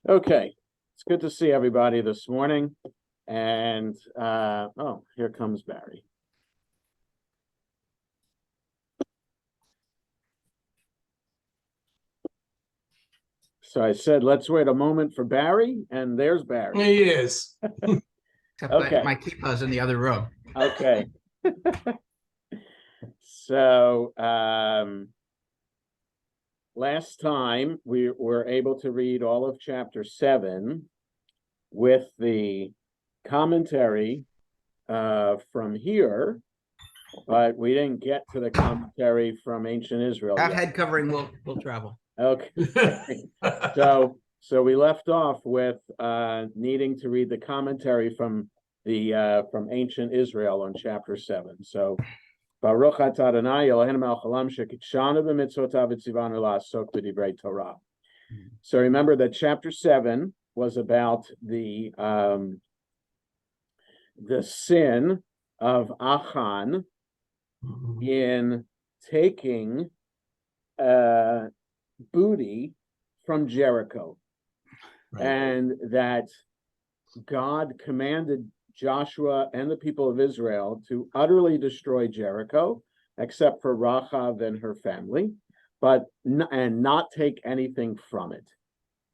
Okay, it's good to see everybody this morning. And oh, here comes Barry. So I said, let's wait a moment for Barry, and there's Barry. He is. Okay. My keeper's in the other room. Okay. So last time we were able to read all of chapter 7 with the commentary from here, but we didn't get to the commentary from ancient Israel That yet. head covering will travel. Okay. So we left off with needing to read the commentary from ancient Israel on chapter 7. So Baruch atah Adonai Eloheinu melech haolam shekidshanu b'mitzvotav v'tzivanu la'asok b'divrei Torah. So remember that chapter 7 was about the sin of Achan in taking booty from Jericho, right. And that God commanded Joshua and the people of Israel to utterly destroy Jericho, except for Rachav and her family, and not take anything from it.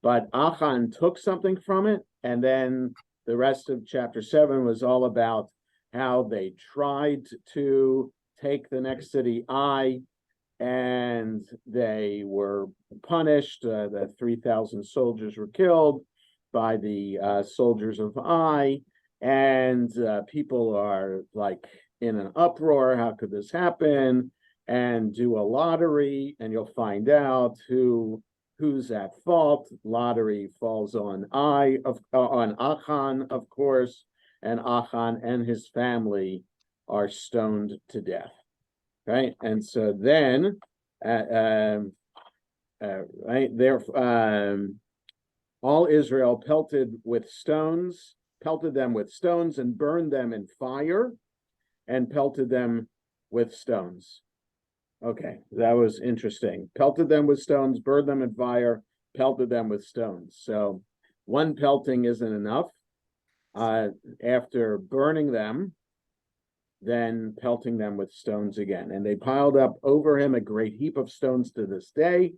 But Achan took something from it, and then the rest of chapter 7 was all about how they tried to take the next city, Ai, and they were punished. The 3,000 soldiers were killed by the soldiers of Ai, and people are like in an uproar. How could this happen? And do a lottery, and you'll find out who's at fault. Lottery falls on on Achan, of course, and Achan and his family are stoned to death. Right, and so then, right there, all Israel pelted them with stones, and burned them in fire, and pelted them with stones. Okay, that was interesting. Pelted them with stones, burned them in fire, pelted them with stones. So one pelting isn't enough. After burning them, then pelting them with stones again. And they piled up over him a great heap of stones to this day.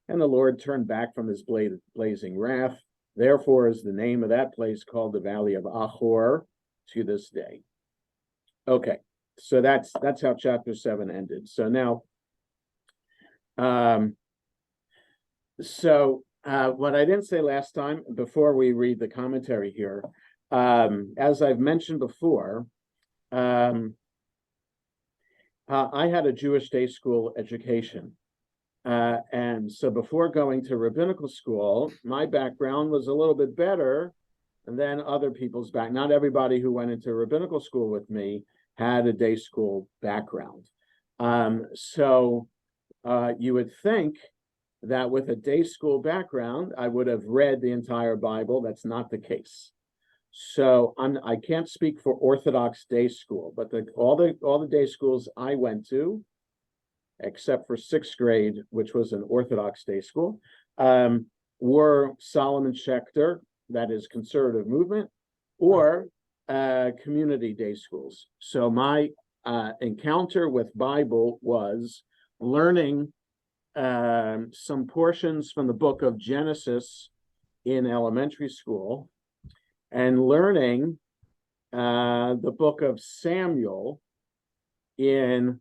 And the Lord turned back from his blazing wrath. Therefore is the name of that place called the Valley of Achor to this day. Okay, so that's how chapter 7 ended. So now, what I didn't say last time, before we read the commentary here, as I've mentioned before, I had a Jewish day school education. And so before going to rabbinical school, my background was a little bit better than other people's back. Not everybody who went into rabbinical school with me had a day school background. So you would think that with a day school background, I would have read the entire Bible. That's not the case. So I can't speak for Orthodox day school, but all the day schools I went to, except for 6th grade, which was an Orthodox day school, were Solomon Schechter, that is conservative movement, or community day schools. So my encounter with Bible was learning some portions from the book of Genesis in elementary school, and learning the book of Samuel in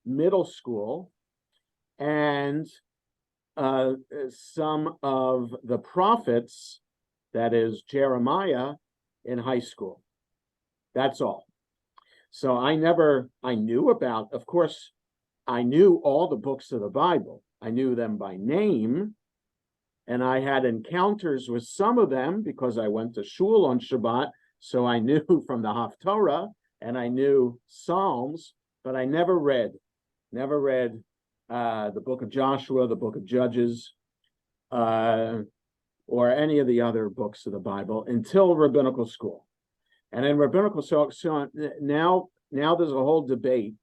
middle school, and some of the prophets, that is Jeremiah, in high school. That's all. So I knew about, of course, I knew all the books of the Bible. I knew them by name, and I had encounters with some of them because I went to shul on Shabbat, so I knew from the Haftorah, and I knew Psalms, but I never read the book of Joshua, the book of Judges, or any of the other books of the Bible until rabbinical school. And in rabbinical school, so now there's a whole debate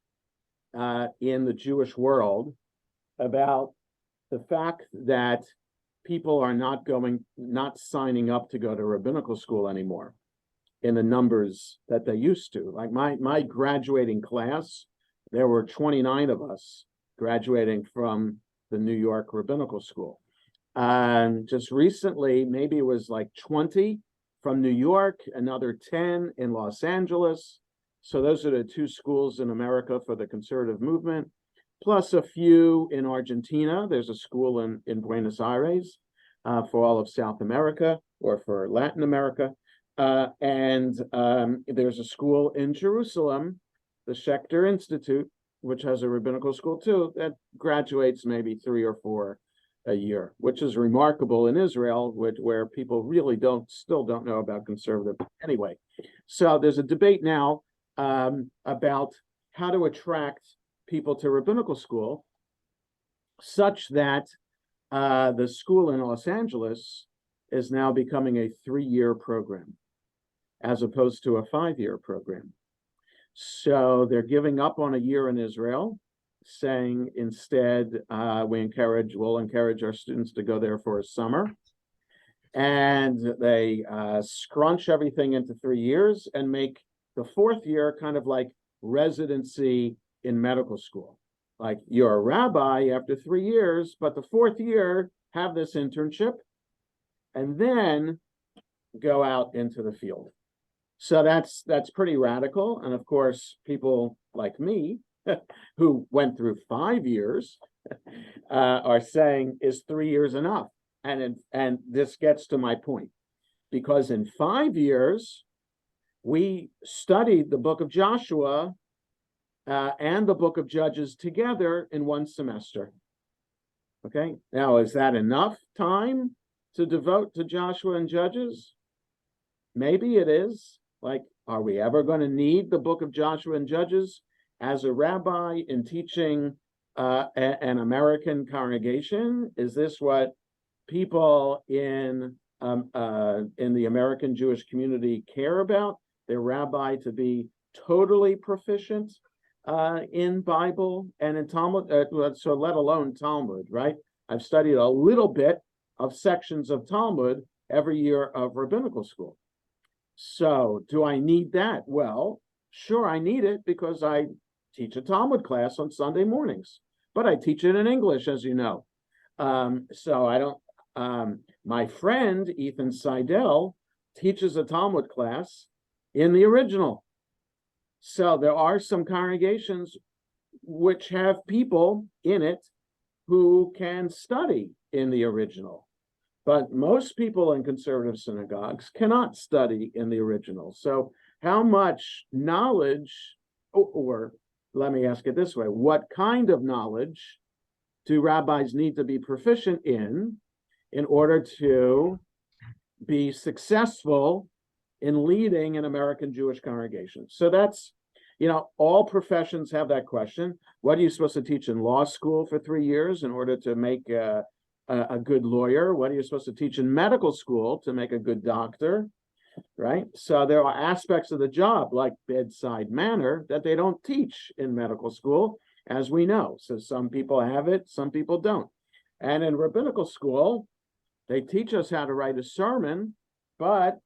in the Jewish world about the fact that people are not signing up to go to rabbinical school anymore in the numbers that they used to. Like my graduating class, there were 29 of us graduating from the New York Rabbinical School. And just recently, maybe it was like 20 from New York, another 10 in Los Angeles. So those are the two schools in America for the conservative movement, plus a few in Argentina. There's a school in Buenos Aires for all of South America or for Latin America. And there's a school in Jerusalem, the Schechter Institute, which has a rabbinical school too, that graduates maybe 3 or 4 a year, which is remarkable in Israel, where people really still don't know about conservative anyway. So there's a debate now about how to attract people to rabbinical school, such that the school in Los Angeles is now becoming a 3-year program, as opposed to a 5-year program. So they're giving up on a year in Israel, saying instead we'll encourage our students to go there for a summer. And they scrunch everything into 3 years and make the 4th year kind of like residency in medical school. Like you're a rabbi after 3 years, but the 4th year have this internship and then go out into the field. So that's pretty radical. And of course, people like me who went through 5 years are saying, is 3 years enough? And this gets to my point, because in 5 years, we studied the book of Joshua and the book of Judges together in 1 semester. Okay, now is that enough time to devote to Joshua and Judges? Maybe it is. Like, are we ever going to need the book of Joshua and Judges as a rabbi in teaching an American congregation? Is this what people in the American Jewish community care about? Their rabbi to be totally proficient in Bible and in Talmud, so let alone Talmud, right? I've studied a little bit of sections of Talmud every year of rabbinical school. So do I need that? Well, sure, I need it because I teach a Talmud class on Sunday mornings, but I teach it in English, as you know. So I don't, my friend, Ethan Seidel, teaches a Talmud class in the original. So there are some congregations which have people in it who can study in the original. But most people in conservative synagogues cannot study in the original. So how much knowledge, or let me ask it this way, what kind of knowledge do rabbis need to be proficient in order to be successful in leading an American Jewish congregation? So that's, all professions have that question. What are you supposed to teach in law school for 3 years in order to make a good lawyer? What are you supposed to teach in medical school to make a good doctor, right? So there are aspects of the job like bedside manner that they don't teach in medical school, as we know. So some people have it, some people don't. And in rabbinical school, they teach us how to write a sermon, but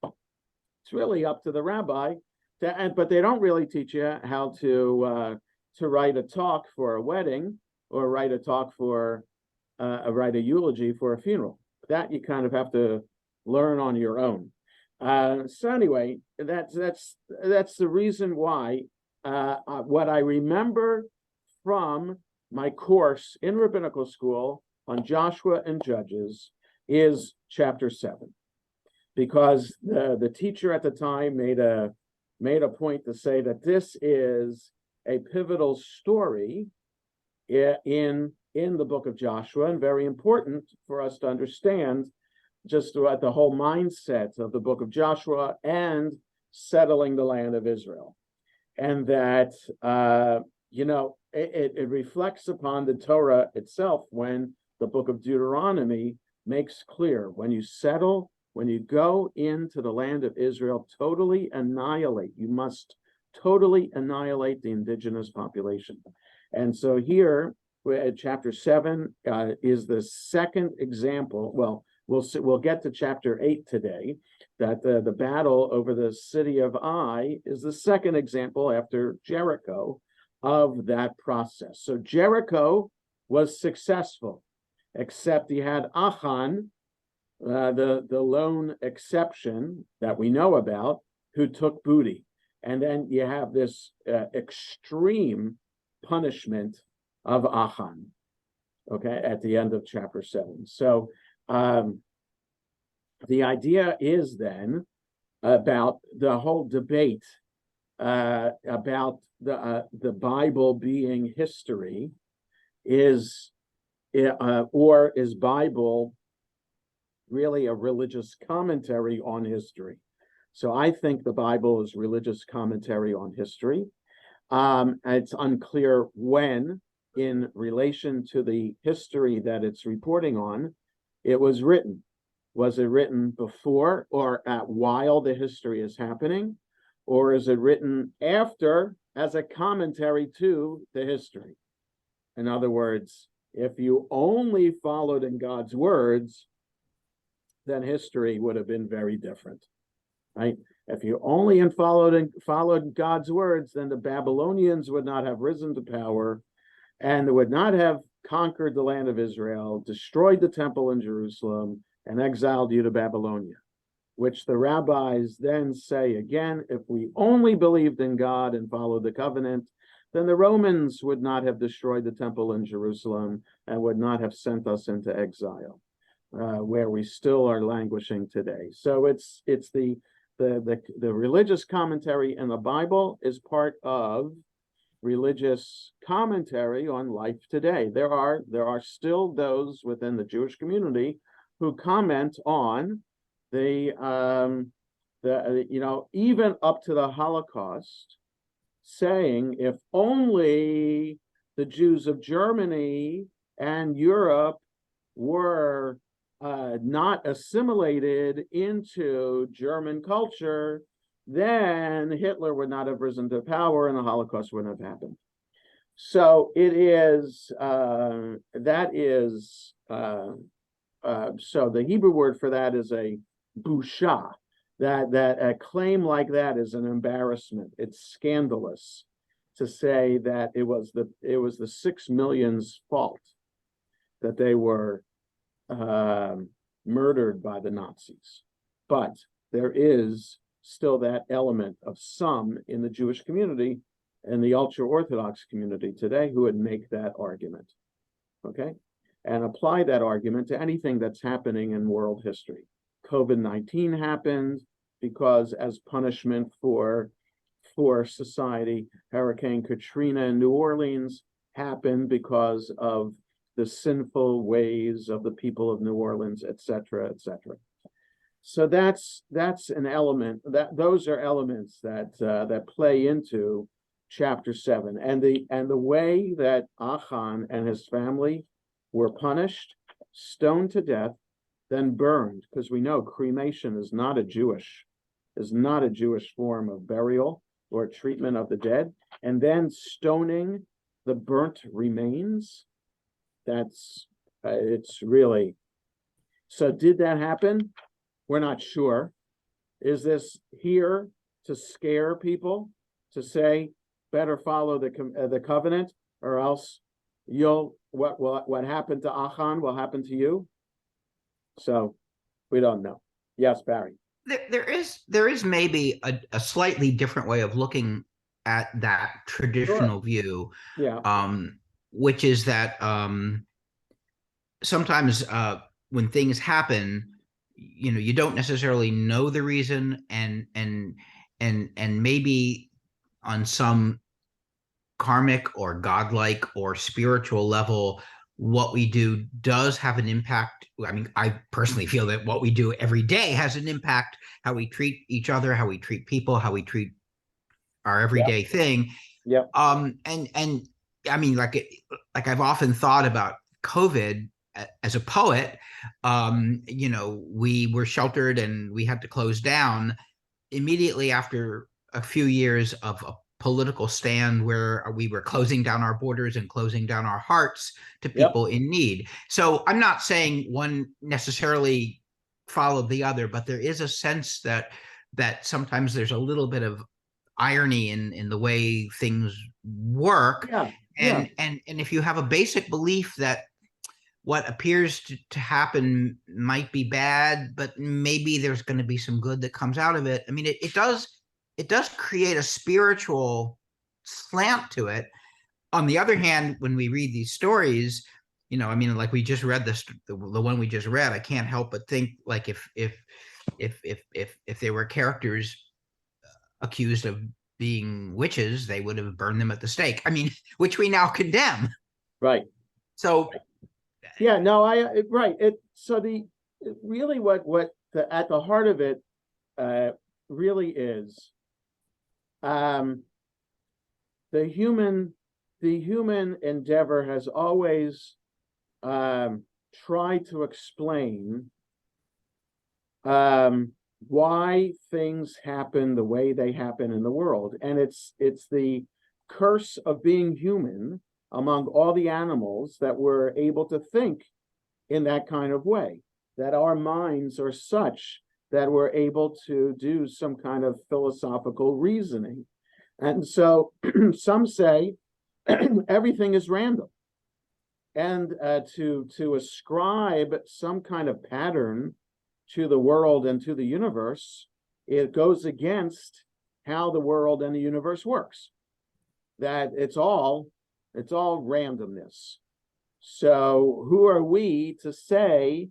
it's really up to the rabbi. But they don't really teach you how to write a talk for a wedding or write a talk for write a eulogy for a funeral. That you kind of have to learn on your own. So anyway, that's the reason why what I remember from my course in rabbinical school on Joshua and Judges is chapter 7, because the teacher at the time made a point to say that this is a pivotal story in the book of Joshua, and very important for us to understand just what the whole mindset of the book of Joshua and settling the land of Israel. And that, it reflects upon the Torah itself when the book of Deuteronomy makes clear, when you go into the land of Israel, you must totally annihilate the indigenous population. And so here chapter 7 is the second example. Well, we'll get to chapter 8 today, that the battle over the city of Ai is the second example after Jericho of that process. So Jericho was successful, except he had Achan, the lone exception that we know about, who took booty. And then you have this extreme punishment of Achan, okay, at the end of chapter 7. So the idea is then about the whole debate about the Bible being history or is Bible really a religious commentary on history? So I think the Bible is religious commentary on history. It's unclear when, in relation to the history that it's reporting on, it was written. Was it written before or while the history is happening? Or is it written after as a commentary to the history? In other words, if you only followed in God's words, then history would have been very different, right? If you only followed God's words, then the Babylonians would not have risen to power, and they would not have conquered the land of Israel, destroyed the temple in Jerusalem, and exiled you to Babylonia, which the rabbis then say again, if we only believed in God and followed the covenant, then the Romans would not have destroyed the temple in Jerusalem and would not have sent us into exile, where we still are languishing today. So it's the religious commentary in the Bible is part of religious commentary on life today. There are still those within the Jewish community who comment on the even up to the Holocaust, saying if only the Jews of Germany and Europe were not assimilated into German culture, then Hitler would not have risen to power and the Holocaust wouldn't have happened. So it is, so the Hebrew word for that is a busha, that a claim like that is an embarrassment. It's scandalous to say that it was the 6 million's fault that they were murdered by the Nazis. But there is still that element of some in the Jewish community and the ultra-Orthodox community today who would make that argument, okay? And apply that argument to anything that's happening in world history. COVID-19 happened because as punishment for society. Hurricane Katrina in New Orleans happened because of the sinful ways of the people of New Orleans, et cetera, et cetera. So that's an element, those are elements that play into chapter 7, and the way that Achan and his family were punished, stoned to death, then burned, because we know cremation is not a Jewish form of burial or treatment of the dead, and then stoning the burnt remains. It's really, so did that happen? We're not sure. Is this here to scare people, to say better follow the covenant, or else what happened to Achan will happen to you? So we don't know. Yes, Barry. There is maybe a slightly different way of looking at that traditional view. Yeah. Which is that sometimes when things happen, you don't necessarily know the reason, and maybe on some karmic or godlike or spiritual level, what we do does have an impact. I mean, I personally feel that what we do every day has an impact, how we treat each other, how we treat people, how we treat our everyday thing. Yeah. And I mean, like I've often thought about COVID as a poet. We were sheltered and we had to close down immediately after a few years of political stand where we were closing down our borders and closing down our hearts to Yep. people in need. So I'm not saying one necessarily followed the other, but there is a sense that sometimes there's a little bit of irony in the way things work. Yeah. Yeah. And if you have a basic belief that what appears to happen might be bad, but maybe there's going to be some good that comes out of it. I mean, it does create a spiritual slant to it. On the other hand, when we read these stories, I mean, like we just read the one we just read, I can't help but think, like, if there were characters accused of being witches, they would have burned them at the stake. I mean, which we now condemn. Right. So yeah, no, right. So really at the heart of it really is the human endeavor has always tried to explain why things happen the way they happen in the world. And it's the curse of being human among all the animals that we're able to think in that kind of way, that our minds are such that we're able to do some kind of philosophical reasoning. And so some say everything is random. And to ascribe some kind of pattern to the world and to the universe, it goes against how the world and the universe works. That it's all randomness. So who are we to say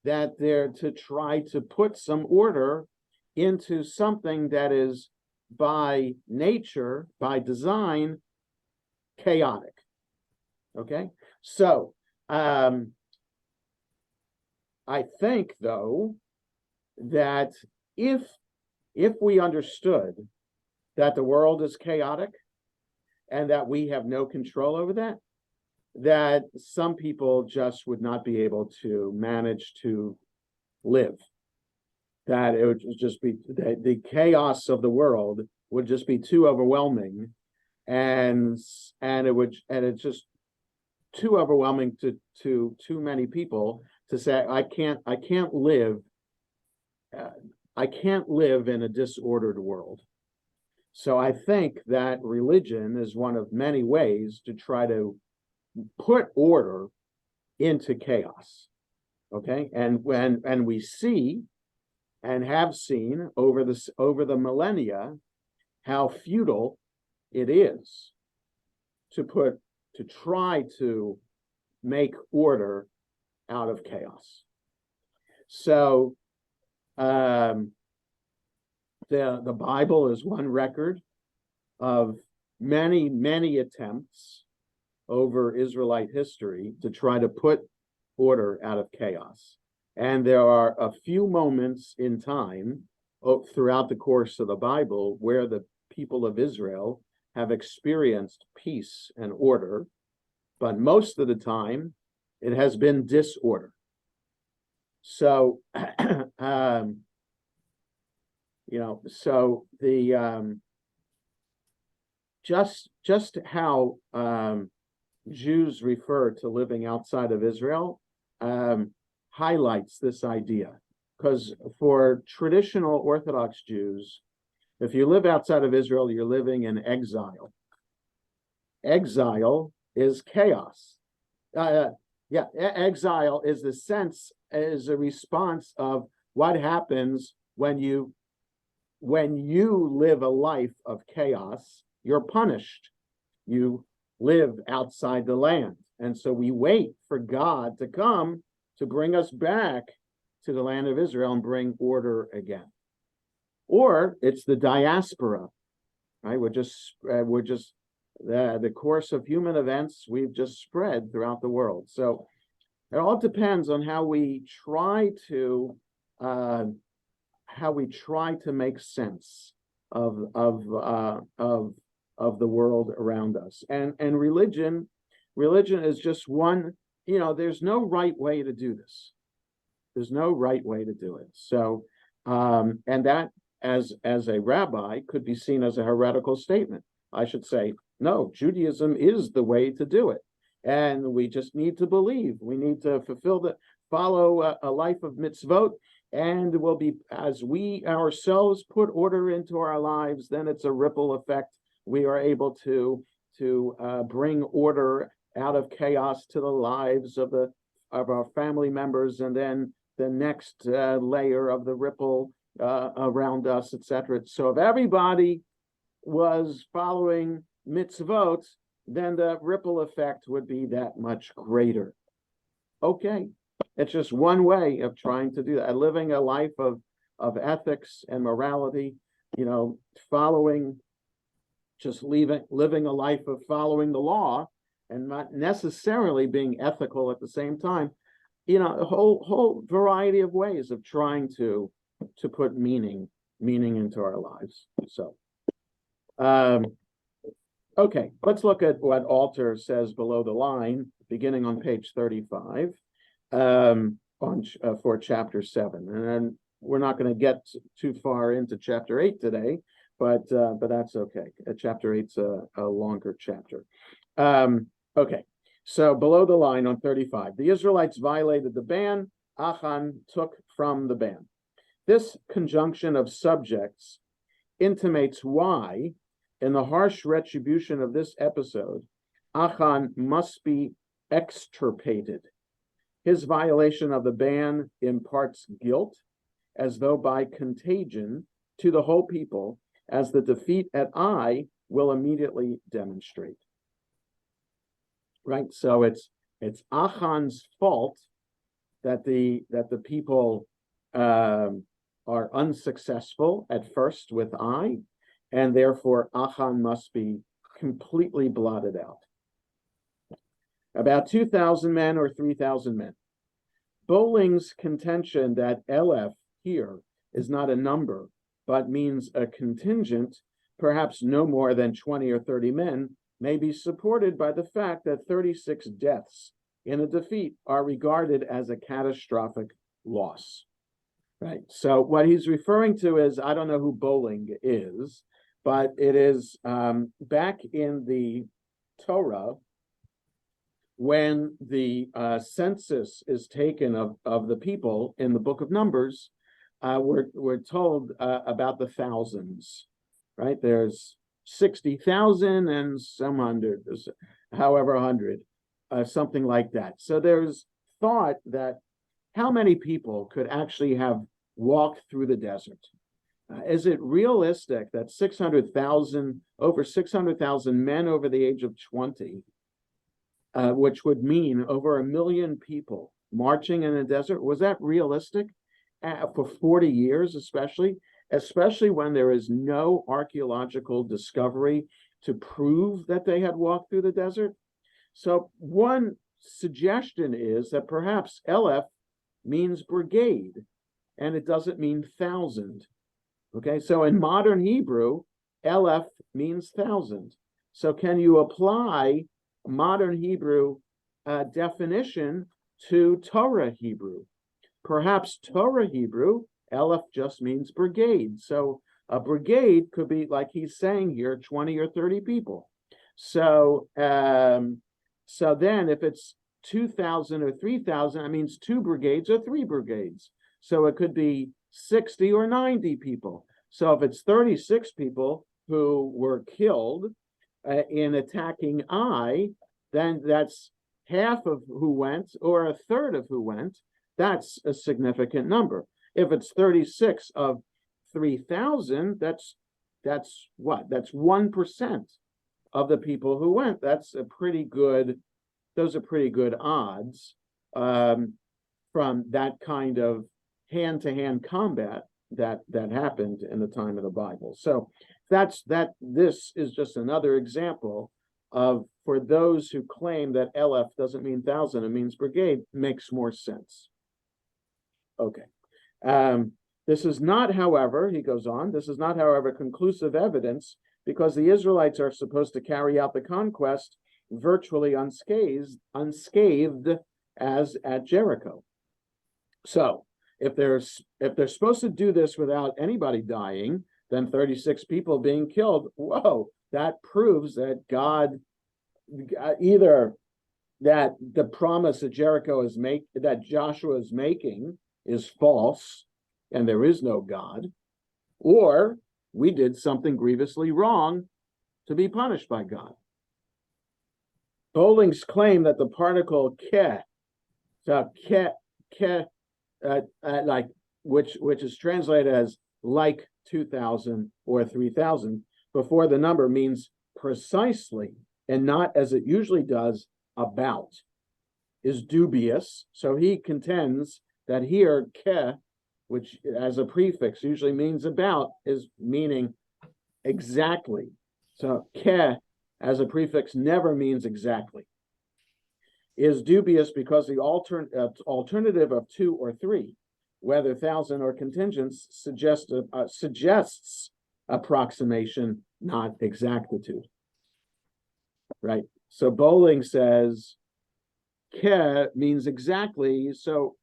that they're to try to put some order into something that is by nature, by design, chaotic? Okay, so I think, though, that if we understood that the world is chaotic and that we have no control over that some people just would not be able to manage to live. That it would just be the chaos of the world would just be too overwhelming, and it's just too overwhelming to too many people to say I can't live in a disordered world. So I think that religion is one of many ways to try to put order into chaos. Okay, and we see and have seen over the millennia how futile it is to try to make order out of chaos. So the Bible is one record of many attempts over Israelite history to try to put order out of chaos. And there are a few moments in time throughout the course of the Bible where the people of Israel have experienced peace and order, but most of the time it has been disorder. So, so the just how Jews refer to living outside of Israel highlights this idea, because for traditional Orthodox Jews, if you live outside of Israel, you're living in exile. Exile is chaos. Exile is a response of what happens when you live a life of chaos. You're punished. You live outside the land. And so we wait for God to come to bring us back to the land of Israel and bring order again. Or it's the diaspora, right? We're just the course of human events, we've just spread throughout the world. So it all depends on how we try to make sense of the world around us. And religion is just one. There's no right way to do this. There's no right way to do it. So, and that as a rabbi could be seen as a heretical statement. I should say, no, Judaism is the way to do it. And we just need to believe. We need to follow a life of mitzvot, and will be, as we ourselves put order into our lives, then it's a ripple effect. We are able to bring order out of chaos to the lives of our family members, and then the next layer of the ripple around us, etc. So if everybody was following mitzvot, then the ripple effect would be that much greater. Okay, it's just one way of trying to do that, living a life of ethics and morality, living a life of following the law and not necessarily being ethical at the same time. A whole variety of ways of trying to put meaning into our lives. So, okay, let's look at what Alter says below the line, beginning on page 35, for chapter 7. And then we're not going to get too far into chapter 8 today, but that's okay. Chapter 8's a longer chapter. Okay, so below the line on 35, the Israelites violated the ban. Achan took from the ban. This conjunction of subjects intimates why, in the harsh retribution of this episode, Achan must be extirpated. His violation of the ban imparts guilt, as though by contagion, to the whole people, as the defeat at Ai will immediately demonstrate. Right, so it's Achan's fault that the people are unsuccessful at first with Ai, and therefore Achan must be completely blotted out. About 2,000 men or 3,000 men. Bowling's contention that Eleph here is not a number, but means a contingent, perhaps no more than 20 or 30 men, may be supported by the fact that 36 deaths in a defeat are regarded as a catastrophic loss. Right. So what he's referring to is, I don't know who Bowling is, but it is back in the Torah, when the census is taken of the people in the book of Numbers, we're told about the thousands, right? There's 60,000 and some hundred, however 100, something like that. So there's thought that how many people could actually have walked through the desert? Is it realistic that over 600,000 men over the age of 20, which would mean over 1 million people marching in the desert, was that realistic for 40 years, especially when there is no archaeological discovery to prove that they had walked through the desert? So one suggestion is that perhaps Eleph means brigade, and it doesn't mean thousand. Okay, so in modern Hebrew, Eleph means thousand. So can you apply modern Hebrew definition to Torah Hebrew? Perhaps Torah Hebrew, Eleph just means brigade. So a brigade could be, like he's saying here, 20 or 30 people. So so then if it's 2,000 or 3,000, it means 2 brigades or 3 brigades. So it could be 60 or 90 people. So if it's 36 people who were killed in attacking Ai, then that's half of who went, or a third of who went. That's a significant number. If it's 36 of 3,000, that's what? That's 1% of the people who went. Those are pretty good odds from that kind of hand-to-hand combat that happened in the time of the Bible. So this is just another example of, for those who claim that Eleph doesn't mean thousand, it means brigade, makes more sense. Okay. This is not, however, he goes on, this is not, however, conclusive evidence, because the Israelites are supposed to carry out the conquest virtually unscathed as at Jericho. So if they're supposed to do this without anybody dying, then 36 people being killed, whoa, that proves that God, either that the promise that that Joshua is making is false and there is no God, or we did something grievously wrong to be punished by God. Bowling's claim that the particle ke, so like which is translated as like 2000 or 3000 before the number means precisely and not as it usually does about, is dubious. So he contends that here ke, which as a prefix usually means about, is meaning exactly. So ke as a prefix never means exactly. Is dubious because the alternative of 2 or 3, whether thousand or contingents, suggests approximation, not exactitude. Right. So Bowling says ke means exactly. So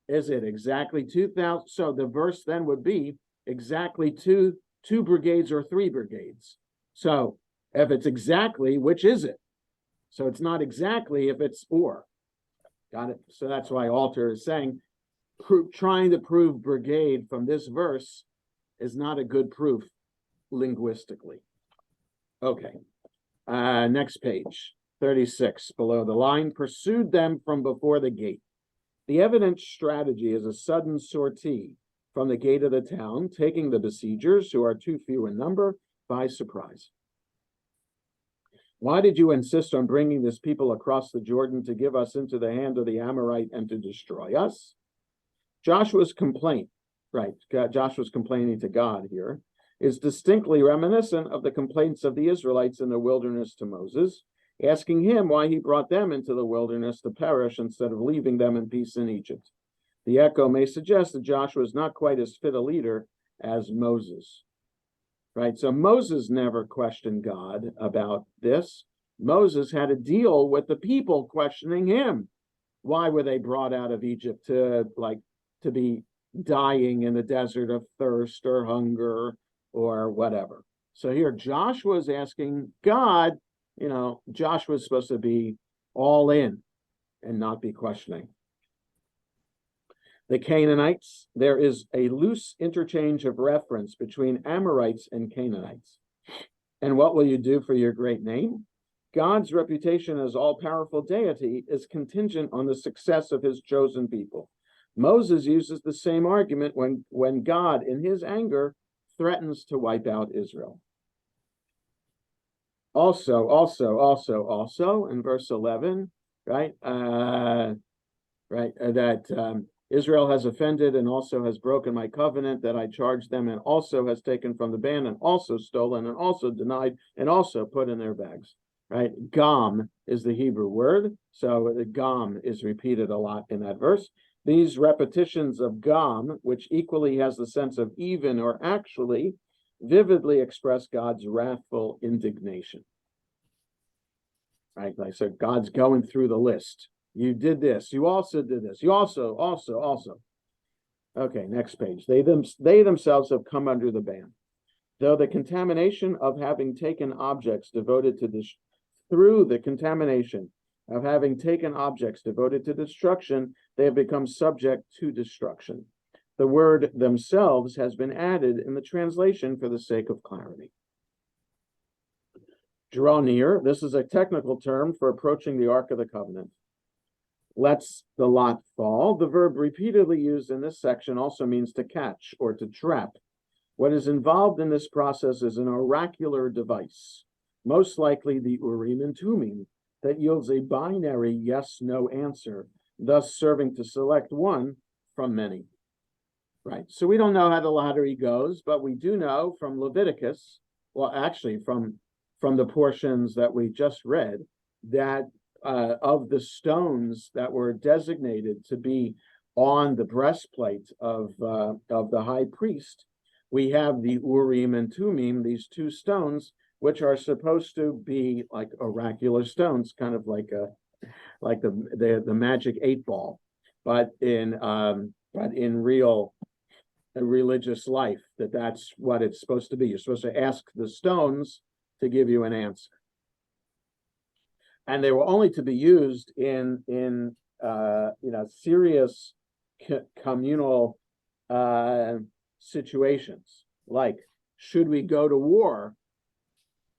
is it exactly 2,000? So the verse then would be exactly two brigades or 3 brigades. So if it's exactly, which is it? So it's not exactly if it's or. Got it? So that's why Alter is saying trying to prove brigade from this verse is not a good proof linguistically. Okay. Next page, 36, below the line, pursued them from before the gate. The evident strategy is a sudden sortie from the gate of the town, taking the besiegers, who are too few in number, by surprise. Why did you insist on bringing this people across the Jordan to give us into the hand of the Amorite and to destroy us? Joshua's complaint, right, Joshua's complaining to God here, is distinctly reminiscent of the complaints of the Israelites in the wilderness to Moses, asking him why he brought them into the wilderness to perish instead of leaving them in peace in Egypt. The echo may suggest that Joshua is not quite as fit a leader as Moses. Right, so Moses never questioned God about this. Moses had to deal with the people questioning him. Why were they brought out of Egypt to be dying in the desert of thirst or hunger or whatever? So here Joshua is asking God, Joshua is supposed to be all in and not be questioning. The Canaanites, there is a loose interchange of reference between Amorites and Canaanites. And what will you do for your great name? God's reputation as all-powerful deity is contingent on the success of his chosen people. Moses uses the same argument when God, in his anger, threatens to wipe out Israel. Also, in verse 11, right? Israel has offended and also has broken my covenant that I charged them, and also has taken from the band, and also stolen, and also denied, and also put in their bags. Right? Gam is the Hebrew word, so the gam is repeated a lot in that verse. These repetitions of gam, which equally has the sense of even or actually, vividly express God's wrathful indignation. Right? Like, so God's going through the list. You did this. You also did this. You also. Okay, next page. They themselves have come under the ban. Though the contamination of having taken objects devoted to this, through the contamination of having taken objects devoted to destruction, they have become subject to destruction. The word themselves has been added in the translation for the sake of clarity. Draw near. This is a technical term for approaching the Ark of the Covenant. Lets the lot fall. The verb repeatedly used in this section also means to catch or to trap. What is involved in this process is an oracular device, most likely the Urim and Tumim, that yields a binary yes-no answer, thus serving to select one from many. Right, so we don't know how the lottery goes, but we do know from Leviticus, well, actually from the portions that we just read, that of the stones that were designated to be on the breastplate of the high priest, we have the Urim and Tumim, these two stones, which are supposed to be like oracular stones, kind of like the magic 8-ball, but in real religious life, that's what it's supposed to be. You're supposed to ask the stones to give you an answer. And they were only to be used in serious communal situations, like, should we go to war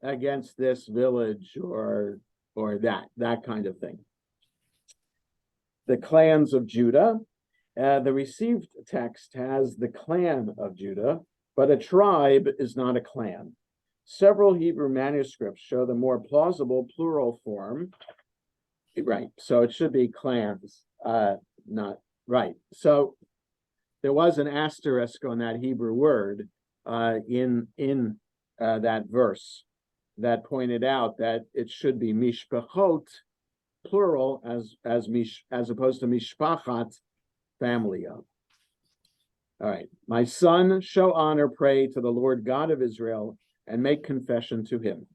against this village or that kind of thing. The clans of Judah. The received text has the clan of Judah, but a tribe is not a clan. Several Hebrew manuscripts show the more plausible plural form. Right, so it should be clans, not right. So there was an asterisk on that Hebrew word in that verse that pointed out that it should be mishpachot, plural, as opposed to mishpachat, family of. All right, my son, show honor, pray to the Lord God of Israel, and make confession to him.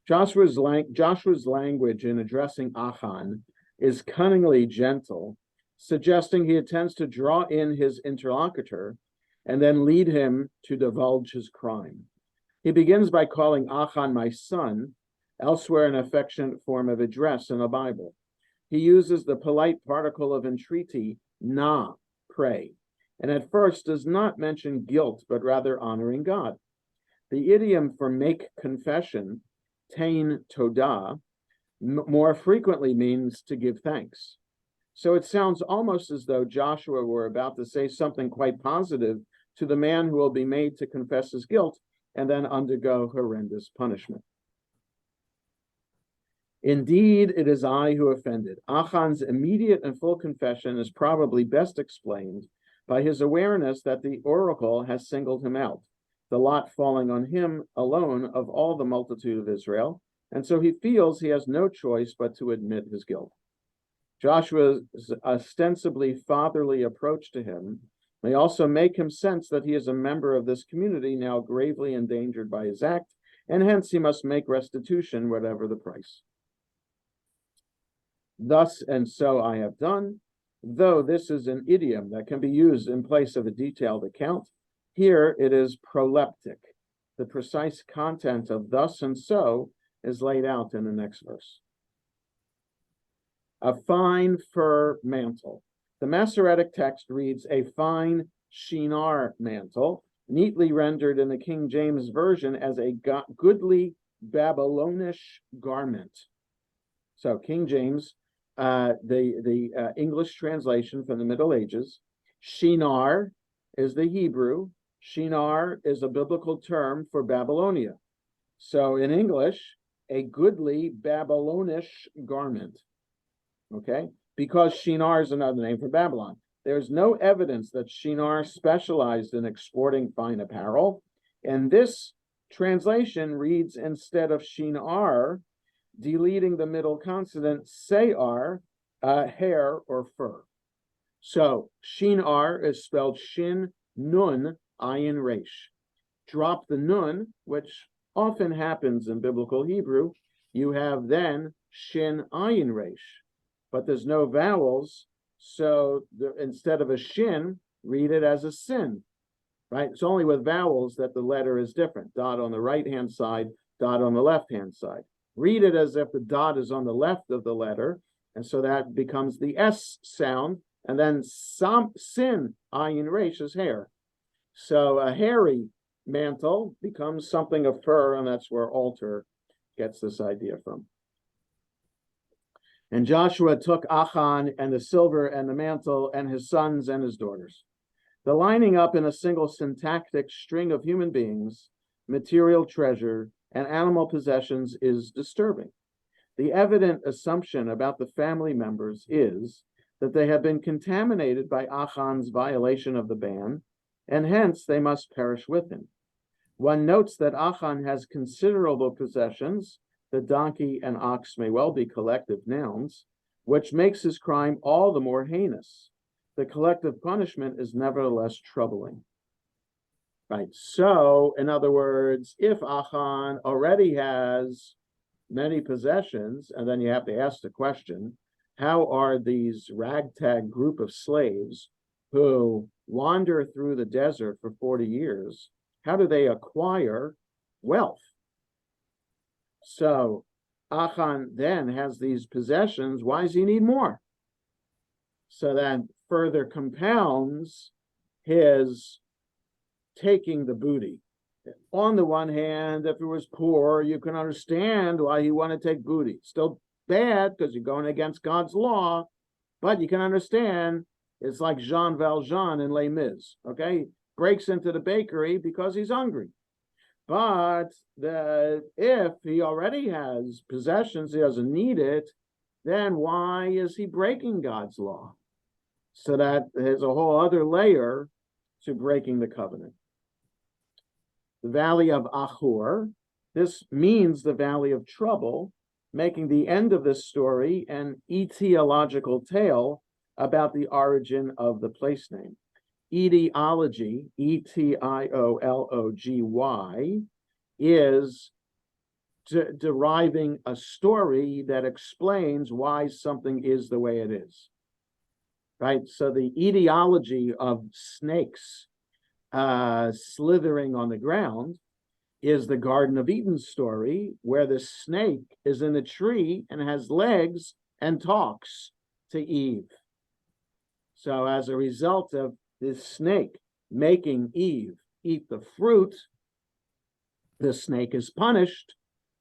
Joshua's language in addressing Achan is cunningly gentle, suggesting he intends to draw in his interlocutor and then lead him to divulge his crime. He begins by calling Achan my son, elsewhere an affectionate form of address in the Bible. He uses the polite particle of entreaty, na, pray, and at first does not mention guilt, but rather honoring God. The idiom for make confession, tain todah, more frequently means to give thanks. So it sounds almost as though Joshua were about to say something quite positive to the man who will be made to confess his guilt and then undergo horrendous punishment. Indeed, it is I who offended. Achan's immediate and full confession is probably best explained by his awareness that the oracle has singled him out, the lot falling on him alone of all the multitude of Israel, and so he feels he has no choice but to admit his guilt. Joshua's ostensibly fatherly approach to him may also make him sense that he is a member of this community now gravely endangered by his act, and hence he must make restitution, whatever the price. Thus and so I have done, though this is an idiom that can be used in place of a detailed account. Here it is proleptic. The precise content of thus and so is laid out in the next verse. A fine fur mantle. The Masoretic text reads a fine shinar mantle, neatly rendered in the King James Version as a goodly Babylonish garment. So King James, the English translation from the Middle Ages, shinar is the Hebrew. Shinar is a biblical term for Babylonia. So in English, a goodly Babylonish garment. Okay, because Shinar is another name for Babylon. There's no evidence that Shinar specialized in exporting fine apparel, and this translation reads, instead of Shinar, deleting the middle consonant, Sayar, hair or fur. So Shinar is spelled Shin Nun Ayin Resh. Drop the Nun, which often happens in biblical Hebrew. You have then Shin Ayin Resh. But there's no vowels, so instead of a shin, read it as a sin, right? It's only with vowels that the letter is different. Dot on the right-hand side, dot on the left-hand side. Read it as if the dot is on the left of the letter, and so that becomes the S sound, and then sin, ayin resh, is hair. So a hairy mantle becomes something of fur, and that's where altar gets this idea from. And Joshua took Achan and the silver and the mantle and his sons and his daughters. The lining up in a single syntactic string of human beings, material treasure, and animal possessions is disturbing. The evident assumption about the family members is that they have been contaminated by Achan's violation of the ban, and hence they must perish with him. One notes that Achan has considerable possessions. The donkey and ox may well be collective nouns, which makes his crime all the more heinous. The collective punishment is nevertheless troubling. Right, so in other words, if Achan already has many possessions, and then you have to ask the question, how are these ragtag group of slaves who wander through the desert for 40 years, how do they acquire wealth? So Achan then has these possessions. Why does he need more? So that further compounds his taking the booty. On the one hand, if it was poor, you can understand why he wanted to take booty. Still bad because you're going against God's law, but you can understand it's like Jean Valjean in Les Mis, okay? Breaks into the bakery because he's hungry. But if he already has possessions, he doesn't need it, then why is he breaking God's law? So that there's a whole other layer to breaking the covenant. The valley of Achor, this means the valley of trouble, making the end of this story an etiological tale about the origin of the place name. Etiology, Etiology, is deriving a story that explains why something is the way it is. Right? So the etiology of snakes slithering on the ground is the Garden of Eden story, where the snake is in a tree and has legs and talks to Eve. So as a result of this snake making Eve eat the fruit, the snake is punished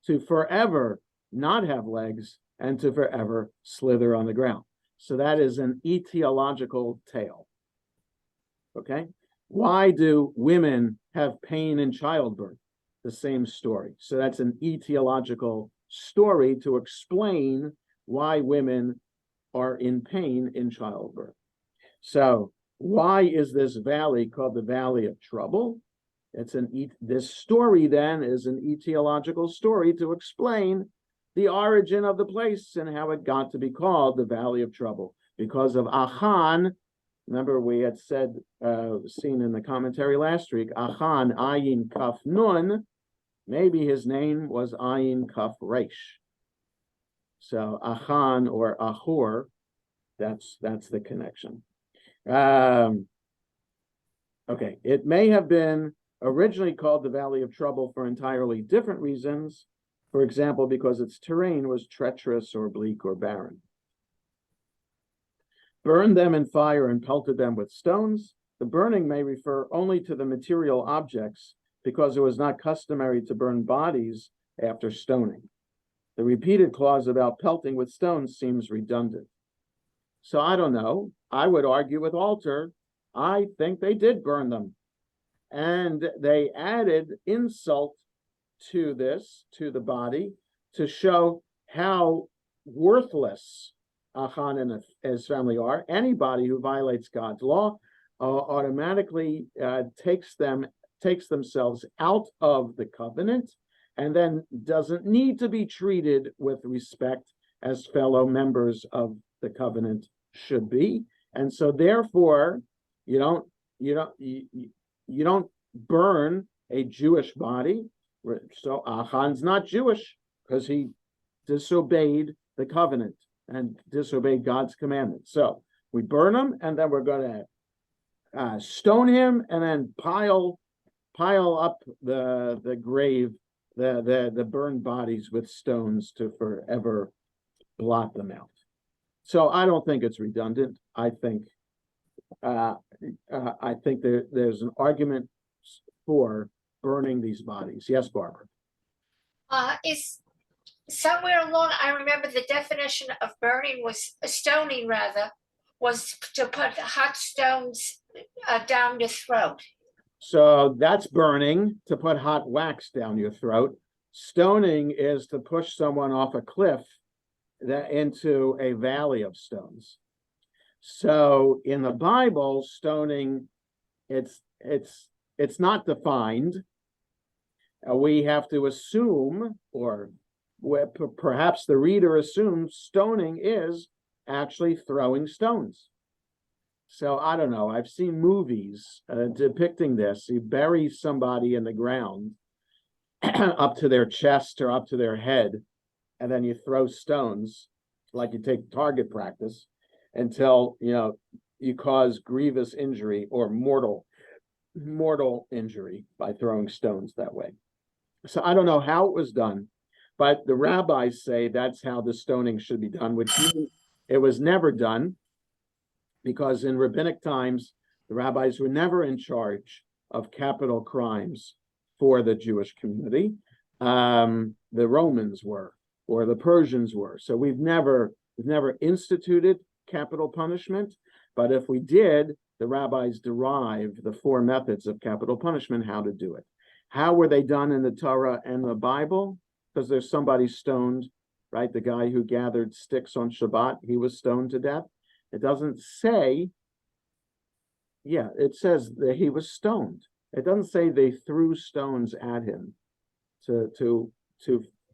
to forever not have legs and to forever slither on the ground. So that is an etiological tale. Okay? Why do women have pain in childbirth? The same story. So that's an etiological story to explain why women are in pain in childbirth. So why is this valley called the Valley of Trouble? This story then is an etiological story to explain the origin of the place and how it got to be called the Valley of Trouble. Because of Achan, remember we had said, seen in the commentary last week, Achan Ayin Kaf Nun, maybe his name was Ayin Kaf Reish. So Achan or Achor, that's the connection. Okay, it may have been originally called the Valley of Trouble for entirely different reasons. For example, because its terrain was treacherous or bleak or barren. Burned them in fire and pelted them with stones. The burning may refer only to the material objects because it was not customary to burn bodies after stoning. The repeated clause about pelting with stones seems redundant. So I don't know. I would argue with Alter. I think they did burn them. And they added insult to this, to the body, to show how worthless Achan and his family are. Anybody who violates God's law automatically takes themselves out of the covenant and then doesn't need to be treated with respect as fellow members of the covenant should be. And so therefore, you don't burn a Jewish body. So Achan's not Jewish because he disobeyed the covenant and disobeyed God's commandment. So we burn him, and then we're going to stone him, and then pile up the grave, the burned bodies with stones to forever blot them out. So I don't think it's redundant. I think there's an argument for burning these bodies. Yes, Barbara. Is somewhere along, I remember the definition of burning was stoning, rather, was to put hot stones down your throat. So that's burning, to put hot wax down your throat. Stoning is to push someone off a cliff into a valley of stones. So in the Bible, stoning, it's not defined. We have to assume, or perhaps the reader assumes, stoning is actually throwing stones. So I don't know. I've seen movies depicting this. You bury somebody in the ground up to their chest or up to their head, and then you throw stones, like you take target practice, until you cause grievous injury or mortal injury by throwing stones that way. So I don't know how it was done, But the rabbis say that's how the stoning should be done, which means it was never done, because in rabbinic times, the rabbis were never in charge of capital crimes for the Jewish community. The Romans were, or the Persians were. So we've never instituted capital punishment, but if we did, the rabbis derived the 4 methods of capital punishment, how to do it. How were they done in the Torah and the Bible? Because there's somebody stoned, right? The guy who gathered sticks on Shabbat, he was stoned to death. It doesn't say, yeah, it says that he was stoned. It doesn't say they threw stones at him to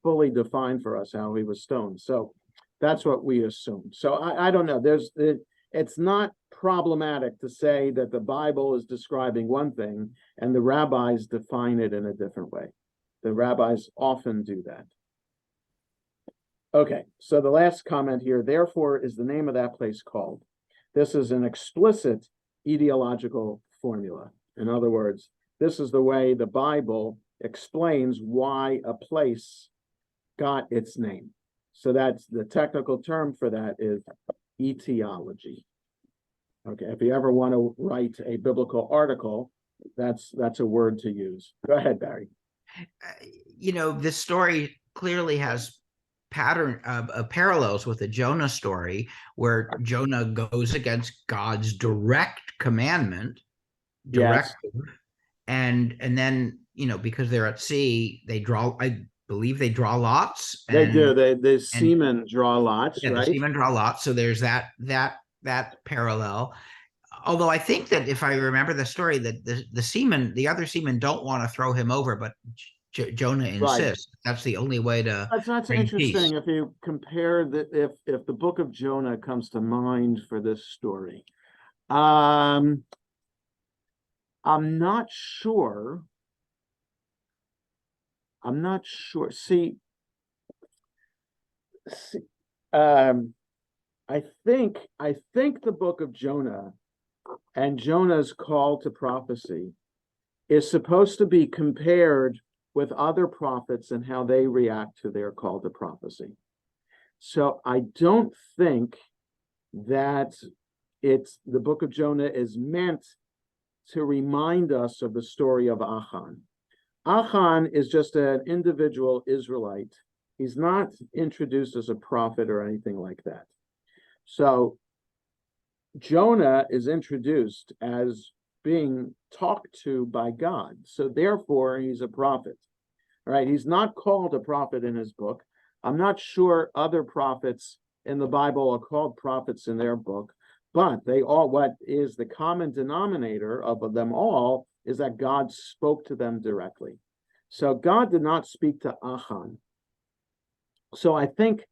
fully define for us how he was stoned. So that's what we assume. So I don't know. It's not problematic to say that the Bible is describing one thing and the rabbis define it in a different way. The rabbis often do that. Okay, so the last comment here, therefore, is the name of that place called. This is an explicit ideological formula. In other words, this is the way the Bible explains why a place got its name. So that's the technical term for that is etiology. Okay, if you ever want to write a biblical article, that's a word to use. Go ahead, Barry. This story clearly has parallels with the Jonah story, where Jonah goes against God's direct commandment, directive, and then because they're at sea, I believe they draw lots. They do. The seamen draw lots, right? The seamen draw lots. So there's that parallel. Although I think that if I remember the story, that the other seamen don't want to throw him over, but Jonah insists. Right. That's the only way to. That's interesting. Peace. If you compare if the book of Jonah comes to mind for this story, I'm not sure. See, I think the book of Jonah and Jonah's call to prophecy is supposed to be compared with other prophets and how they react to their call to prophecy. So I don't think that the book of Jonah is meant to remind us of the story of Achan. Achan is just an individual Israelite. He's not introduced as a prophet or anything like that. So Jonah is introduced as being talked to by God. So therefore, he's a prophet. All right, he's not called a prophet in his book. I'm not sure other prophets in the Bible are called prophets in their book, but what is the common denominator of them all is that God spoke to them directly. So God did not speak to Achan. So I think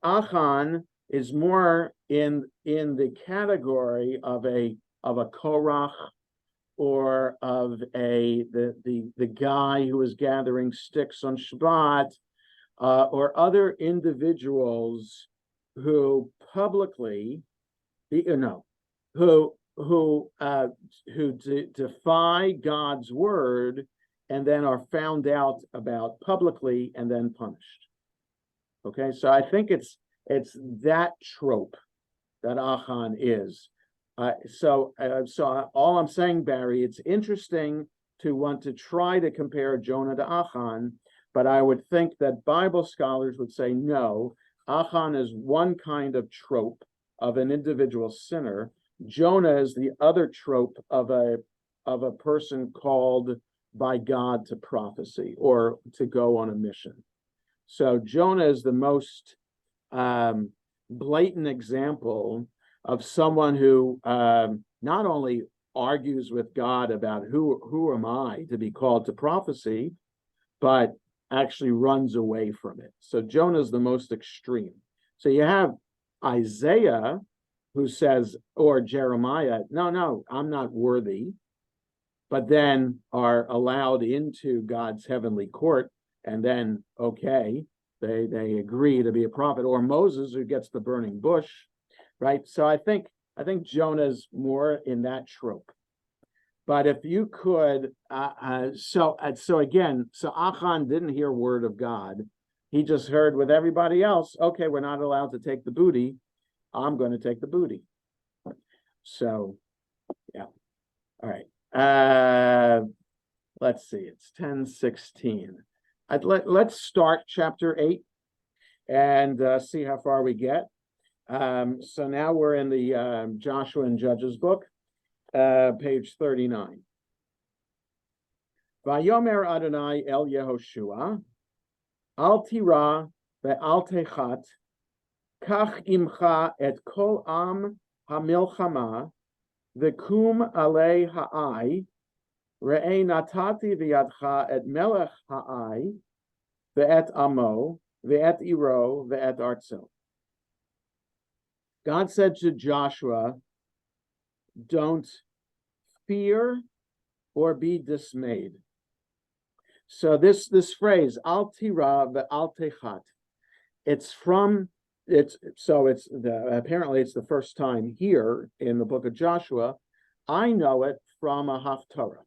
Achan is more in the category of a Korach, or of the guy who was gathering sticks on Shabbat, or other individuals who publicly, who defy God's word and then are found out about publicly and then punished. Okay, so I think it's that trope that Achan is. So all I'm saying, Barry, it's interesting to want to try to compare Jonah to Achan, but I would think that Bible scholars would say no. Achan is one kind of trope of an individual sinner. Jonah is the other trope of a person called by God to prophecy or to go on a mission. So Jonah is the most blatant example of someone who not only argues with God about who am I to be called to prophecy, but actually runs away from it. So Jonah is the most extreme. So you have Isaiah who says, or Jeremiah, no, I'm not worthy, but then are allowed into God's heavenly court, and then, okay, they agree to be a prophet, or Moses who gets the burning bush, right? So I think Jonah's more in that trope. But if you could, so Achan didn't hear word of God, He just heard with everybody else, okay, we're not allowed to take the booty. I'm going to take the booty. So, yeah. All right. Let's see. It's 10:16. Let's start chapter 8 and see how far we get. So now we're in the Joshua and Judges book, page 39. Vayomer Adonai el Yehoshua, al tira ve'al techat, kach imcha et kol am hamilchama, v'kum alei ha'ai, re'ei natati v'yadcha et melech ha'ai, ve'et amo, ve'et iro, ve'et artso. God said to Joshua, don't fear or be dismayed. So this phrase, al tira ve'al techat, apparently it's the first time here in the book of Joshua. I know it from a haftarah.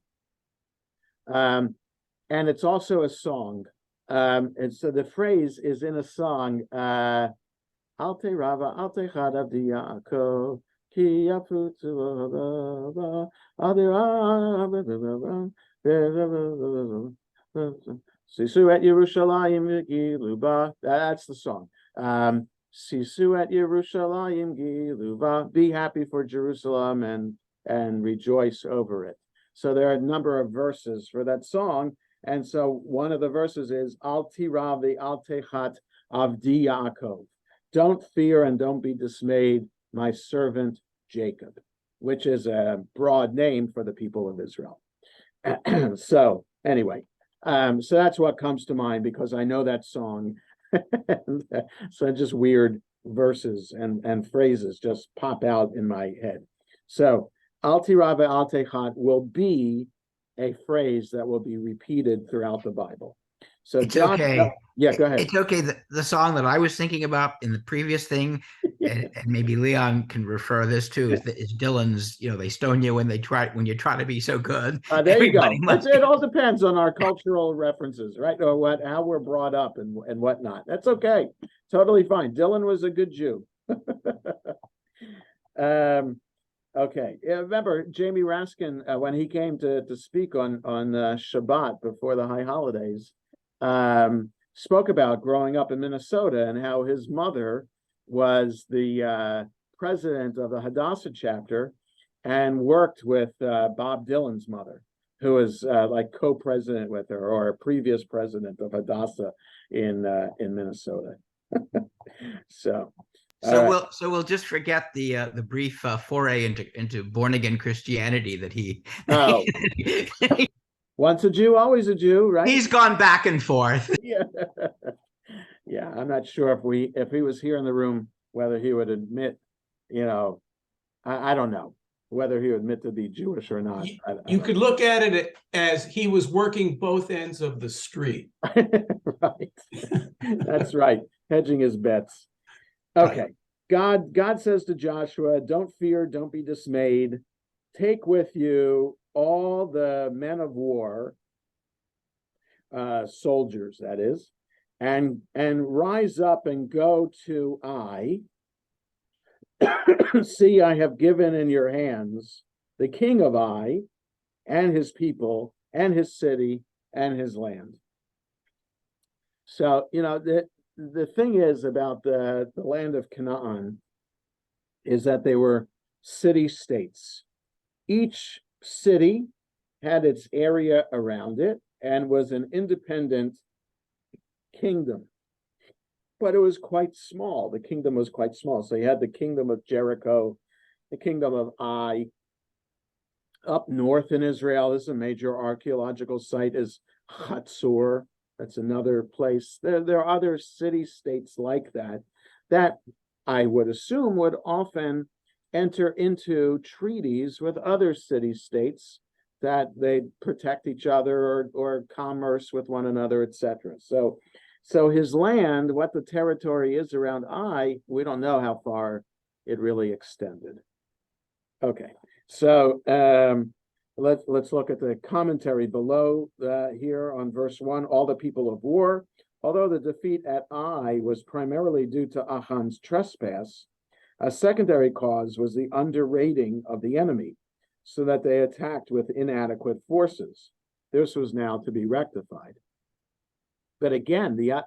And it's also a song. And so the phrase is in a song, al tira ve'al techat avdi Yaakov, ki yafutu Sisu et Yerushalayim Giluba. That's the song. Sisu et Yerushalayim Giluba. Be happy for Jerusalem and rejoice over it. So there are a number of verses for that song. And so one of the verses is Al tira ve'al techat avdi Yaakov. Don't fear and don't be dismayed, my servant Jacob, which is a broad name for the people of Israel. So anyway, so that's what comes to mind because I know that song. So just weird verses and phrases just pop out in my head. So al tira ve'al techat will be a phrase that will be repeated throughout the Bible. So it's okay. Yeah, go ahead. It's okay. The song that I was thinking about in the previous thing, and maybe Leon can refer this to, is Dylan's, they stone you when you try to be so good. There you go. It all depends on our cultural references, right? Or how we're brought up and whatnot. That's okay. Totally fine. Dylan was a good Jew. Okay. Yeah, remember Jamie Raskin, when he came to speak on Shabbat before the high holidays, spoke about growing up in Minnesota and how his mother was the president of the Hadassah chapter and worked with Bob Dylan's mother, who was like co-president with her or a previous president of Hadassah in Minnesota. So we'll just forget the brief foray into born again Christianity that he. Oh. Once a Jew, always a Jew, right? He's gone back and forth. Yeah. Yeah, I'm not sure if he was here in the room, whether he would admit, I don't know whether he would admit to be Jewish or not. You could look at it as he was working both ends of the street. Right. That's right. Hedging his bets. Okay. God says to Joshua, don't fear, don't be dismayed. Take with you all the men of war, soldiers, that is, and rise up and go to Ai. See, I have given in your hands the king of Ai and his people and his city and his land. So, the thing is about the land of Canaan is that they were city-states. Each city had its area around it and was an independent kingdom. But it was quite small. The kingdom was quite small. So you had the kingdom of Jericho, the kingdom of Ai. Up north in Israel is a major archaeological site is Hatzor. That's another place. There are other city-states like that I would assume would often enter into treaties with other city-states that they'd protect each other or commerce with one another, etc. So his land, what the territory is around Ai, we don't know how far it really extended. Okay, so let's look at the commentary below here on verse 1. All the people of war, Although the defeat at Ai was primarily due to Achan's trespass, a secondary cause was the underrating of the enemy, so that they attacked with inadequate forces. This was now to be rectified. But again, the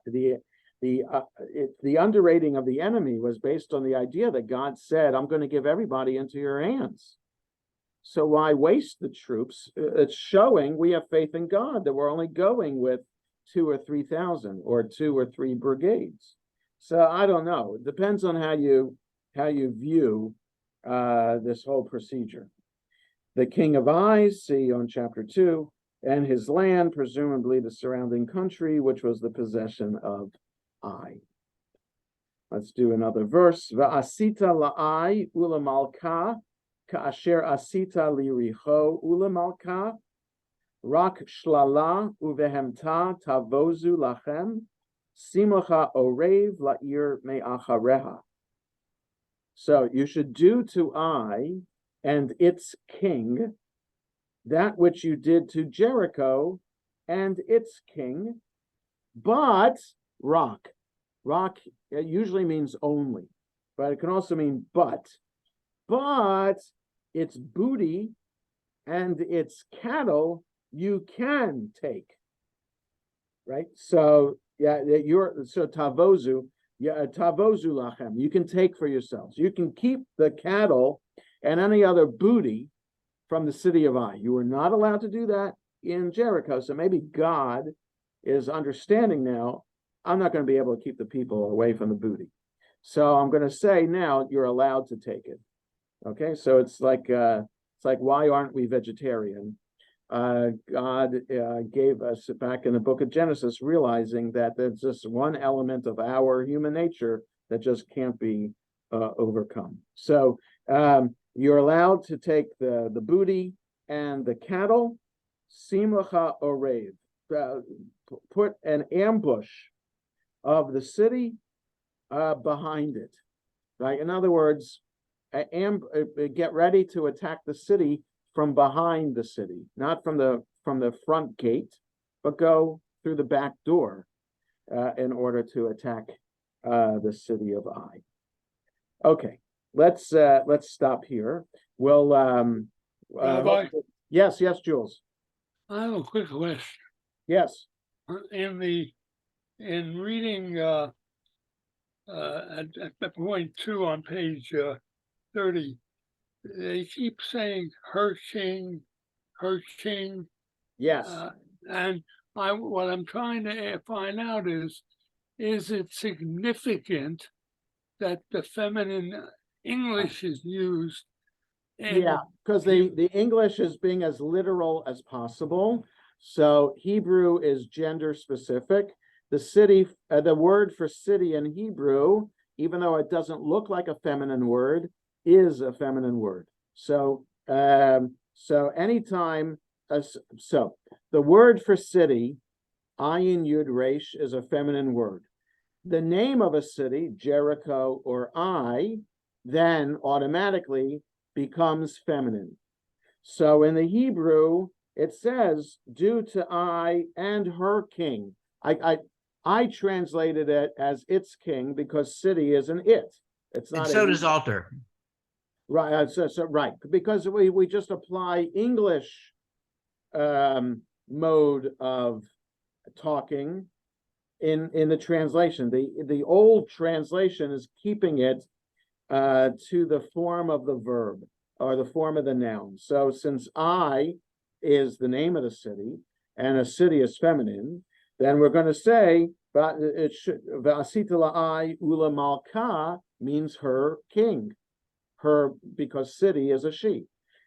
underrating of the enemy was based on the idea that God said, I'm going to give everybody into your hands. So why waste the troops? It's showing we have faith in God, that we're only going with 2,000 or 3,000 or 2 or 3 brigades. So I don't know. It depends on how you view this whole procedure. The king of Ai, see on chapter 2, and his land, presumably the surrounding country, which was the possession of Ai. Let's do another verse. Va'asita la'ai ula malka ka'asher asita liricho ula malka rak shlala uvehemta tavozu lachem simcha orev la'ir me'achareha. So you should do to Ai and its king that which you did to Jericho and its king, but rock it usually means only, but it can also mean but its booty and its cattle you can take, right? So tavozu lachem, you can take for yourselves. You can keep the cattle and any other booty from the city of Ai. You were not allowed to do that in Jericho. So maybe God is understanding now, I'm not going to be able to keep the people away from the booty. So I'm going to say now you're allowed to take it. Okay, so it's like why aren't we vegetarian? God gave us back in the book of Genesis, realizing that there's just one element of our human nature that just can't be overcome. So you're allowed to take the booty and the cattle. Simcha orev, put an ambush of the city behind it, right? In other words, get ready to attack the city from behind the city, not from the front gate, but go through the back door in order to attack the city of Ai. Okay, let's stop here. We'll Rabbi, yes, Jules. I have a quick question. Yes. In reading at point 2 on page 30, they keep saying her king. Yes. And what I'm trying to find out is it significant that the feminine English is used? Yeah, because the English is being as literal as possible. So Hebrew is gender specific. The word for city in Hebrew, even though it doesn't look like a feminine word, is a feminine word. So anytime, so the word for city, ayin yud resh, is a feminine word. The name of a city, Jericho or Ai, then automatically becomes feminine. So in the Hebrew, it says, due to Ai and her king. I translated it as its king because city is an it. It's not. And so does altar. Right. Right, because we just apply English mode of talking in the translation. The old translation is keeping it to the form of the verb or the form of the noun. So since Ai is the name of the city and a city is feminine, then we're going to say Va'asita la'ai ula malka means her king, her, because city is a she.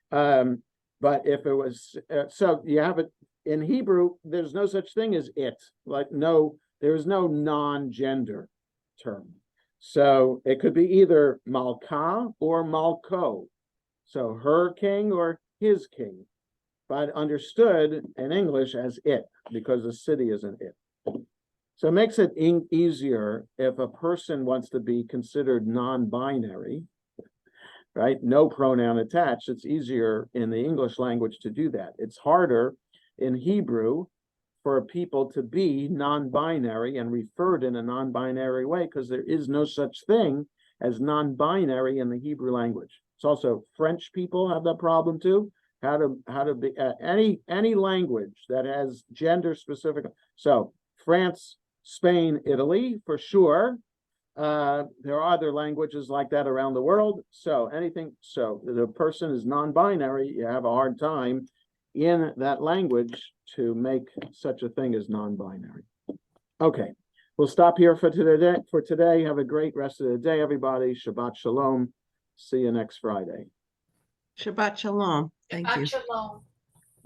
But if it was so, you have it in Hebrew. There's no such thing as it. There is no non-gender term. So it could be either malka or malko. So her king or his king, but understood in English as it, because the city is an it. So it makes it easier if a person wants to be considered non-binary, right? No pronoun attached. It's easier in the English language to do that. It's harder in Hebrew for people to be non-binary and referred in a non-binary way, because there is no such thing as non-binary in the Hebrew language. It's also French people have that problem too. How to be any language that has gender specific. So France, Spain, Italy for sure. There are other languages like that around the world. So the person is non-binary, you have a hard time in that language to make such a thing as non-binary. Okay, we'll stop here for today. Have a great rest of the day, everybody. Shabbat shalom. See you next Friday. Shabbat shalom. Thank you. Shabbat shalom.